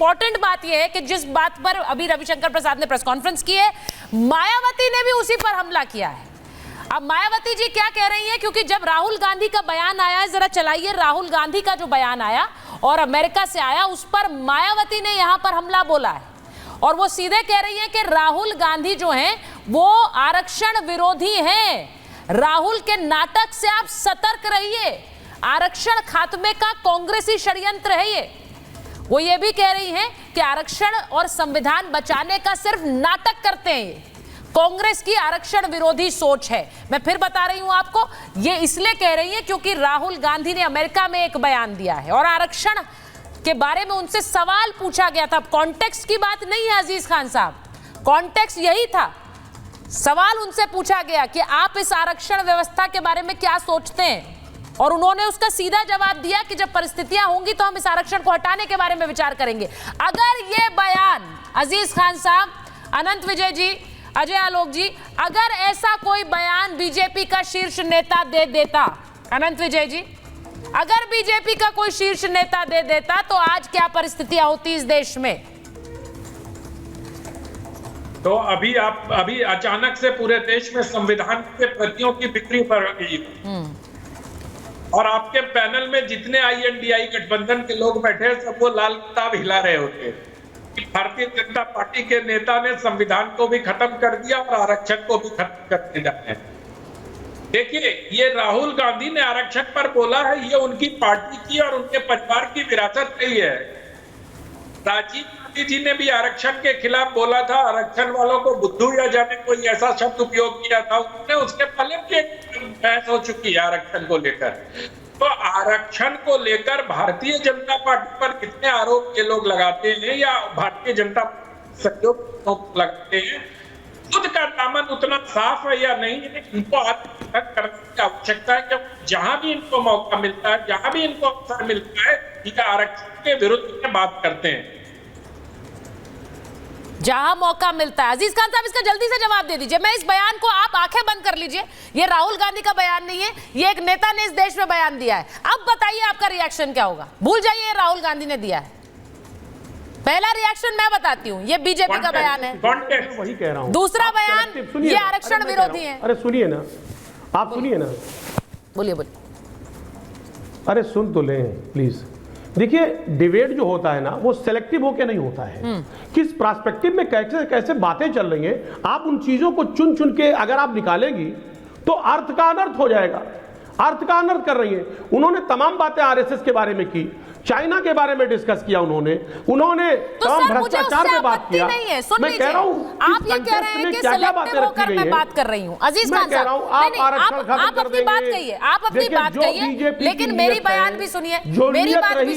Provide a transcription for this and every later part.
Important बात यह है कि जिस बात पर अभी रविशंकर प्रसाद ने प्रेस कॉन्फ्रेंस की है, मायावती ने भी उसी पर हमला किया है। अब मायावती जी क्या कह रही हैं, क्योंकि जब राहुल गांधी का बयान आया है, जरा चलाइए राहुल गांधी का जो बयान आया और अमेरिका से आया, उस पर मायावती ने यहां पर हमला बोला है और वो सीधे कह रही है कि राहुल गांधी जो हैं वो आरक्षण विरोधी हैं। राहुल के नाटक से आप सतर्क रहिए, आरक्षण खात्मे का कांग्रेसी षड्यंत्र है ये। वो ये भी कह रही हैं कि आरक्षण और संविधान बचाने का सिर्फ नाटक करते हैं, कांग्रेस की आरक्षण विरोधी सोच है। मैं फिर बता रही हूं आपको, ये इसलिए कह रही है क्योंकि राहुल गांधी ने अमेरिका में एक बयान दिया है और आरक्षण के बारे में उनसे सवाल पूछा गया था। कॉन्टेक्स्ट की बात नहीं है अजीज खान साहब, कॉन्टेक्स्ट यही था। सवाल उनसे पूछा गया कि आप इस आरक्षण व्यवस्था के बारे में क्या सोचते हैं, और उन्होंने उसका सीधा जवाब दिया कि जब परिस्थितियां होंगी तो हम इस आरक्षण को हटाने के बारे में विचार करेंगे। अगर ये बयान अजीज खान साहब, अनंत विजय जी, अजय आलोक जी, अगर ऐसा कोई बयान बीजेपी का शीर्ष नेता दे देता, अनंत विजय जी, अगर बीजेपी का कोई शीर्ष नेता दे देता तो आज क्या परिस्थितियां होती इस देश में? तो अभी अचानक से पूरे देश में संविधान के प्रतियों की बिक्री बढ़ गई और आपके पैनल में जितने INDI गठबंधन के लोग बैठे सब वो लाल किताब हिला रहे होते कि भारतीय जनता पार्टी के नेता ने संविधान को भी खत्म कर दिया और आरक्षण को भी खत्म करने जा रहे हैं। देखिए, ये राहुल गांधी ने आरक्षण पर बोला है, ये उनकी पार्टी की और उनके परिवार की विरासत रही है। राजीव गांधी जी ने भी आरक्षण के खिलाफ बोला था, आरक्षण वालों को बुद्धू या जाने कोई ऐसा शब्द उपयोग किया था, उसने उसके पहले भी एक बहस हो चुकी है आरक्षण को लेकर। तो आरक्षण को लेकर भारतीय जनता पार्टी पर कितने आरोप ये लोग लगाते हैं या भारतीय जनता सहयोग लगाते हैं, खुद का दामन उतना साफ है या नहीं, इनको आत्महत्या करने की आवश्यकता है। कि जहां भी इनको मौका मिलता है, जहां भी इनको अवसर मिलता है, ये आरक्षण के विरुद्ध में बात करते हैं जहां मौका मिलता है। अजीज खान साहब, इसका जल्दी से जवाब दे दीजिए। मैं इस बयान को, आप आंखें बंद कर लीजिए, ये राहुल गांधी का बयान नहीं है, ये एक नेता ने इस देश में बयान दिया है। अब बताइए आपका रिएक्शन क्या होगा? भूल जाइए राहुल गांधी ने दिया है। पहला रिएक्शन मैं बताती हूँ, ये बीजेपी का बयान है, वही कह रहा हूँ। दूसरा बयान, ये आरक्षण विरोधी है। अरे सुनिए ना, आप सुनिए ना, बोलिए बोलिए। अरे सुन तो लें प्लीज। देखिए, डिबेट जो होता है ना, वो सेलेक्टिव होके नहीं होता है। किस पर्सपेक्टिव में कैसे कैसे बातें चल रही हैं, आप उन चीजों को चुन चुन के अगर आप निकालेंगी तो अर्थ का अनर्थ हो जाएगा। अर्थ का अनर्थ कर रही है। उन्होंने तमाम बातें RSS के बारे में की, चाइना के बारे में डिस्कस किया, उन्होंने तो तमाम भ्रष्टाचार पे बात किया। मैं कह रहा हूँ, आप ये कह रहे हैं कि सेलेक्टिव होकर मैं बात कर रही हूँ। अजीज खान साहब, आप अपनी बात कहिए, आप अपनी बात कहिए, लेकिन मेरी बयान भी सुनिए, मेरी बात भी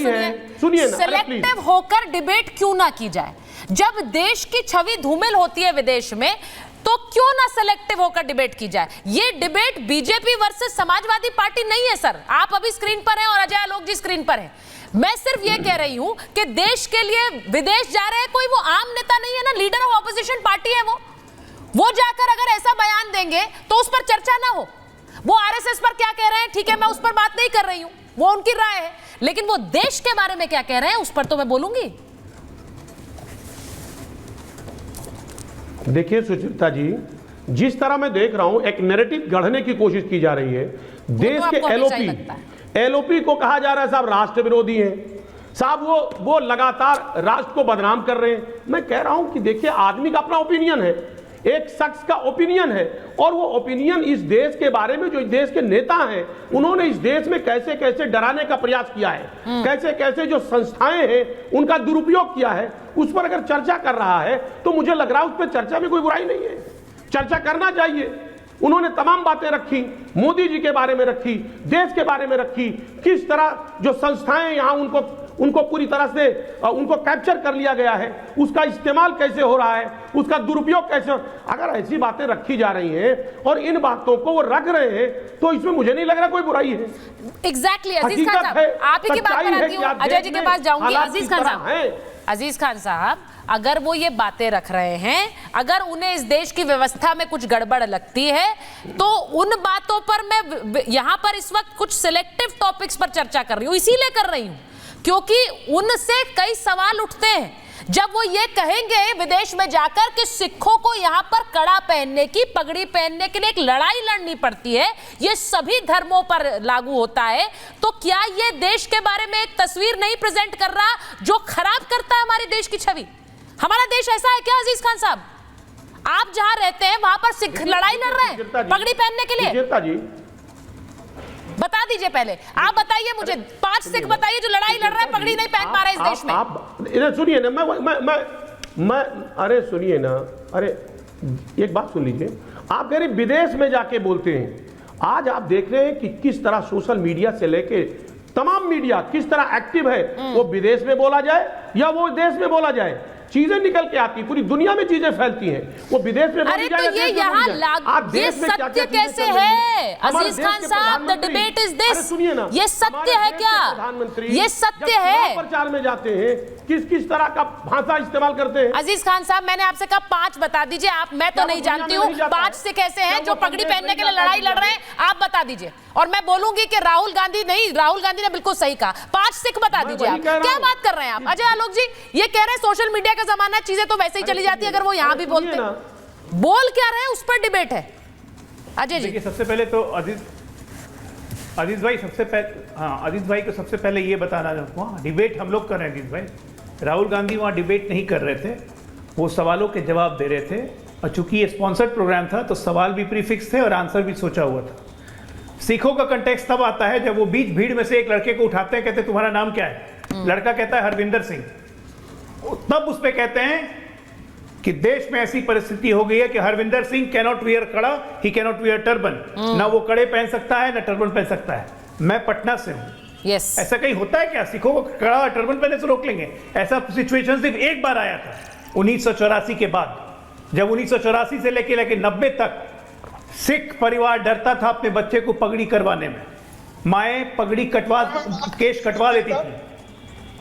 सुनिए। सेलेक्टिव होकर डिबेट क्यों ना की जाए? जब देश की छवि धूमिल होती है विदेश में, तो क्यों ना सेलेक्टिव होकर डिबेट की जाए? ये debate BJP versus Samajwadi party नहीं है सर। आप अभी स्क्रीन पर हैं और अजय आलोक जी स्क्रीन पर हैं। मैं सिर्फ ये कह रही हूं कि देश के लिए विदेश जा रहे हैं, कोई वो आम नेता नहीं है ना, लीडर ऑफ ऑपोजिशन पार्टी है वो जाकर अगर ऐसा बयान देंगे तो उस पर चर्चा ना हो। वो RSS पर क्या कह रहे हैं, ठीक है, मैं उस पर बात नहीं कर रही हूं, वो उनकी राय है, लेकिन वो देश के बारे में क्या कह रहे हैं उस पर तो मैं बोलूंगी। देखिए सुचित्रा जी, जिस तरह मैं देख रहा हूं, एक नैरेटिव गढ़ने की कोशिश की जा रही है। देश के LOP को कहा जा रहा है साहब राष्ट्र विरोधी हैं, साहब वो लगातार राष्ट्र को बदनाम कर रहे हैं। मैं कह रहा हूं कि देखिए, आदमी का अपना ओपिनियन है, एक शख्स का ओपिनियन है, और वो ओपिनियन इस देश के बारे में, जो इस देश के नेता हैं, उन्होंने इस देश में कैसे कैसे डराने का प्रयास किया है, कैसे कैसे जो संस्थाएं हैं उनका दुरुपयोग किया है, उस पर अगर चर्चा कर रहा है तो मुझे लग रहा है उस पर चर्चा में कोई बुराई नहीं है, चर्चा करना चाहिए। उन्होंने तमाम बातें रखी, मोदी जी के बारे में रखी, देश के बारे में रखी, किस तरह जो संस्थाएं यहाँ उनको पूरी तरह से उनको कैप्चर कर लिया गया है, उसका इस्तेमाल कैसे हो रहा है, उसका दुरुपयोग कैसे। अगर ऐसी बातें रखी जा रही हैं और इन बातों को वो रख रहे हैं तो इसमें मुझे नहीं लग रहा कोई बुराई है। एग्जैक्टली अजीज खान साहब, आप ही की बात पर आती हूं, अजय जी के पास जाऊंगी। अजीज खान साहब, अगर वो ये बातें रख रहे हैं, अगर उन्हें इस देश की व्यवस्था में कुछ गड़बड़ लगती है, तो उन बातों पर मैं यहां पर इस वक्त कुछ सिलेक्टिव टॉपिक्स पर चर्चा कर रही हूं, इसीलिए कर रही हूं क्योंकि उनसे कई सवाल उठते हैं जब वो ये कहेंगे विदेश में जाकर कि सिखों को यहां पर कड़ा पहनने की, पगड़ी पहनने के लिए एक लड़ाई लड़नी पड़ती है, ये सभी धर्मों पर लागू होता है, तो क्या ये देश के बारे में एक तस्वीर नहीं प्रेजेंट कर रहा जो खराब करता है हमारे देश की छवि? हमारा देश ऐसा है क्या अजीज खान साहब? आप जहां रहते हैं वहां पर सिख लड़ाई लड़ रहे हैं पगड़ी पहनने के लिए? बता दीजिए पहले, आप बताइए मुझे 5 सिख बताइए जो लड़ाई लड़ रहा है, पगड़ी नहीं पहन पा रहे इस देश में। आप इधर सुनिए ना, मैं अरे सुनिए ना, अरे एक बात सुन लीजिए। आप कह रहे विदेश में जाके बोलते हैं, आज आप देख रहे हैं कि किस तरह सोशल मीडिया से लेके तमाम मीडिया किस तरह एक्टिव है। वो विदेश में बोला जाए या वो देश में बोला जाए, चीजें निकल के आती, पूरी दुनिया में चीजें फैलती हैं। वो विदेश में अरे तो ये यहाँ ये सत्य कैसे है अजीज खान साहब? द डिबेट इज दिस, ये सत्य है क्या? ये सत्य है? प्रचार में जाते हैं किस किस तरह का भाषा इस्तेमाल करते हैं? अजीज खान साहब, मैंने आपसे कहा 5 बता दीजिए। आप, मैं तो नहीं जानती हूँ 5 सिख ऐसे हैं जो पगड़ी पहनने के लिए लड़ाई लड़ रहे हैं, आप बता दीजिए। और मैं बोलूंगी कि राहुल गांधी नहीं, राहुल गांधी ने बिल्कुल सही कहा। 5 सिख बता दीजिए। आप क्या बात कर रहे हैं आप? अजय आलोक जी ये कह रहे हैं सोशल मीडिया का जमाना, चीजें तो वैसे ही चली जाती है, अगर वो यहाँ भी बोलते बोल क्या रहे हैं उस पर डिबेट है। अजय जी, सबसे पहले तो अजीज भाई सबसे पहले, हाँ अजीज भाई को सबसे पहले ये बताना चाहूँगा, डिबेट हम लोग कर रहे हैं अजीज भाई। राहुल गांधी वहाँ डिबेट नहीं कर रहे थे, वो सवालों के जवाब दे रहे थे। और चूंकि ये स्पॉन्सर्ड प्रोग्राम था तो सवाल भी प्रीफिक्स थे और आंसर भी सोचा हुआ था। सिखों का कंटेक्स्ट तब आता है जब वो बीच भीड़ में से एक लड़के को उठाते हैं, कहते हैं तुम्हारा नाम क्या है? लड़का कहता है हरविंदर सिंह। तब उस पे कहते हैं कि देश में ऐसी परिस्थिति हो गई है कि हरविंदर सिंह कैनॉट वियर कड़ा, ही कैनॉट वियर टर्बन। ना वो कड़े पहन सकता है ना टर्बन पहन सकता है। मैं पटना से हूं। Yes. ऐसा कहीं होता है क्या? सिखों को कड़ा टर्बन पहनने से रोक लेंगे? ऐसा सिचुएशन सिर्फ एक बार आया था 1984 के बाद, जब 1984 से लेके 90 तक सिख परिवार डरता था अपने बच्चे को पगड़ी करवाने में। माएँ पगड़ी केश कटवा लेती थी,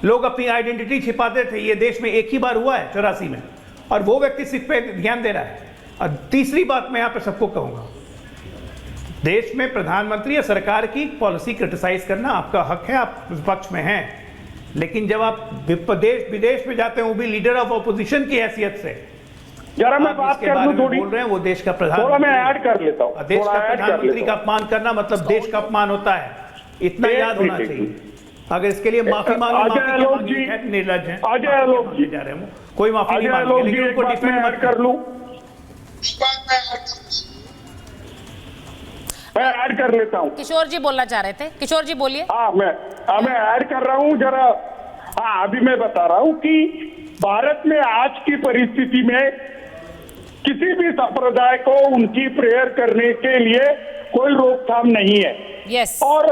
लोग अपनी आइडेंटिटी छिपाते थे। ये देश में एक ही बार हुआ है 84 में, और वो व्यक्ति सिख पे ध्यान दे रहा है। और तीसरी बात मैं यहाँ पे सबको कहूँगा, देश में प्रधानमंत्री या सरकार की पॉलिसी क्रिटिसाइज करना आपका हक है, आप उस पक्ष में हैं। लेकिन जब आप विदेश में जाते हैं, वो भी लीडर ऑफ ऑपोजिशन की हैसियत से, जरा मैं बात कर लूं थोड़ी, बोल रहे हैं वो देश का प्रधानमंत्री, थोड़ा मैं ऐड कर लेता हूं। देश का प्रधानमंत्री का अपमान करना मतलब देश का अपमान होता है, इतना याद होना चाहिए। अगर इसके लिए माफी मांगे, अजय आलोक जी, निर्लज हैं, अजय आलोक जी जा रहे हैं, कोई माफी नहीं मांगेंगे, लेकिन उनको डिफेंड मत कर लूं। मैं ऐड कर लेता हूं। किशोर जी बोलना चाह रहे थे, किशोर जी बोलिए। हाँ मैं ऐड कर रहा हूं जरा। हाँ अभी मैं बता रहा हूं कि भारत में आज की परिस्थिति में किसी भी संप्रदाय को उनकी प्रेयर करने के लिए कोई रोकथाम नहीं है। यस। और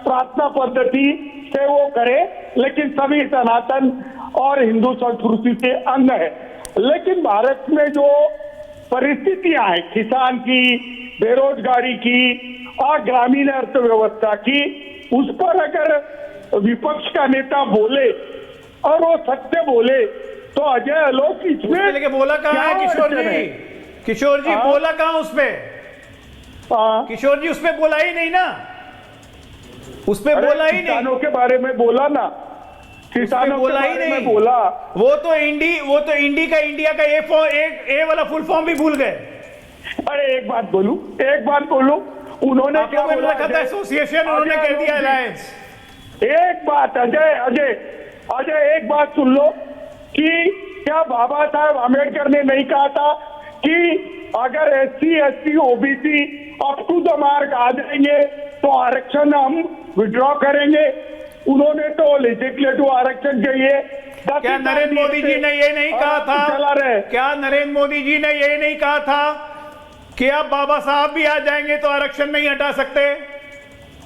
प्रार्थना पद्धति से वो करे, लेकिन सभी सनातन और हिंदू संस्कृति के अंग है। लेकिन भारत में जो परिस्थितियां हैं, किसान की, बेरोजगारी की और ग्रामीण अर्थव्यवस्था की, उस पर अगर विपक्ष का नेता बोले और वो सत्य बोले तो अजय आलोक इसमें लेके बोला कहाँ है किशोर जी? किशोर जी बोला कहाँ उसपे? किशोर जी उसपे बोला ही नहीं ना, उसपे बोला ही नहीं। किसानों के बारे में बोला ना, किसानों बोला के ही बारे नहीं में बोला। वो तो इंडिया का ए वाला फुल फॉर्म भी भूल गए। अरे एक बात बोलूं, उन्होंने क्या बोला था? एसोसिएशन, उन्होंने कह दिया अलायंस। एक बात अजय एक बात सुन लो कि क्या बाबा साहब आम्बेडकर ने नहीं कहा था कि अगर SC ST OBC up to the mark आ जाएंगे तो आरक्षण हम विड्रॉ करेंगे? उन्होंने तो लेजिस्लेटिव आरक्षण के लिए क्या नरेंद्र मोदी जी ने ये नहीं कहा था? क्या नरेंद्र मोदी जी ने ये नहीं कहा था कि अब बाबा साहब भी आ जाएंगे तो आरक्षण नहीं हटा सकते?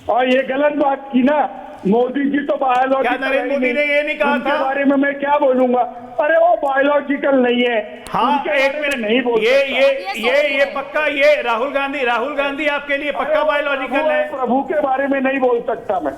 और ये गलत बात की ना, मोदी जी तो बायोलॉजिकल, क्या नरेंद्र मोदी ने ये नहीं कहा था? बारे में मैं क्या बोलूंगा? अरे वो बायोलॉजिकल नहीं है। हाँ एक मिनट नहीं बोल, ये पक्का, ये राहुल गांधी आपके लिए पक्का बायोलॉजिकल है। प्रभु के बारे में नहीं बोल सकता मैं।